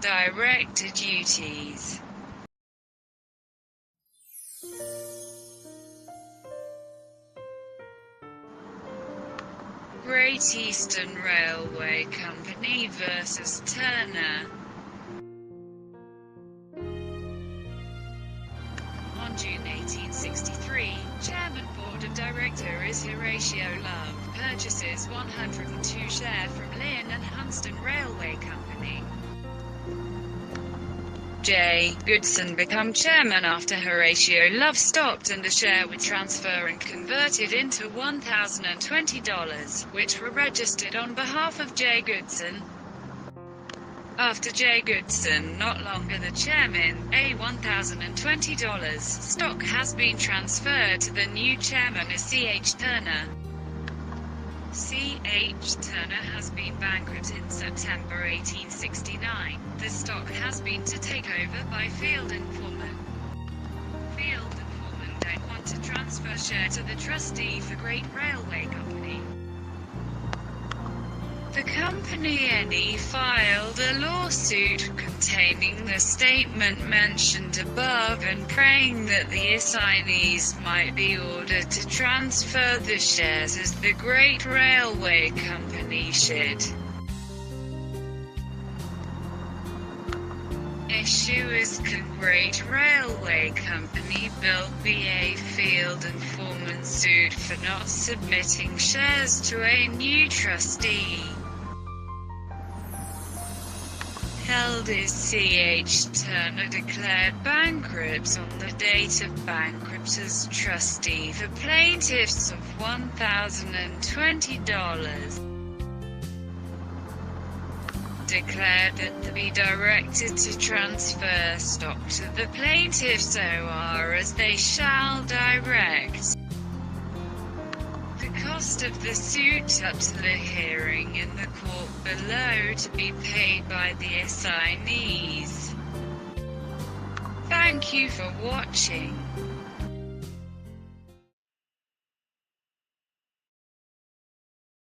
Director duties. Great Eastern Railway Company vs. Turne. On June 1863, Chairman Board of Director is Horatio Love, purchases 102 share from Lynn and Hunston Railway Company. J. Goodson become chairman after Horatio Love stopped, and the share would transfer and converted into $1,020, which were registered on behalf of J. Goodson. After J. Goodson not longer the chairman, a $1,020 stock has been transferred to the new chairman as C.H. Turne. C.H. Turne has been bankrupt in September 1869. The stock has been to take over by Field and Foreman. Field and Foreman don't want to transfer share to the trustee for Great Railway Company. The company NE filed a lawsuit containing the statement mentioned above and praying that the assignees might be ordered to transfer the shares as the Great Railway Company should. Issue is Great Railway Company built B.A. Field and Foreman sued for not submitting shares to a new trustee. Held is C.H. Turne declared bankrupt on the date of bankrupt as trustee for plaintiffs of $1,020. Declared that to be directed to transfer stock to the plaintiffs or as they shall direct. The cost of the suit up to the hearing in the court below to be paid by the assignees. Thank you for watching.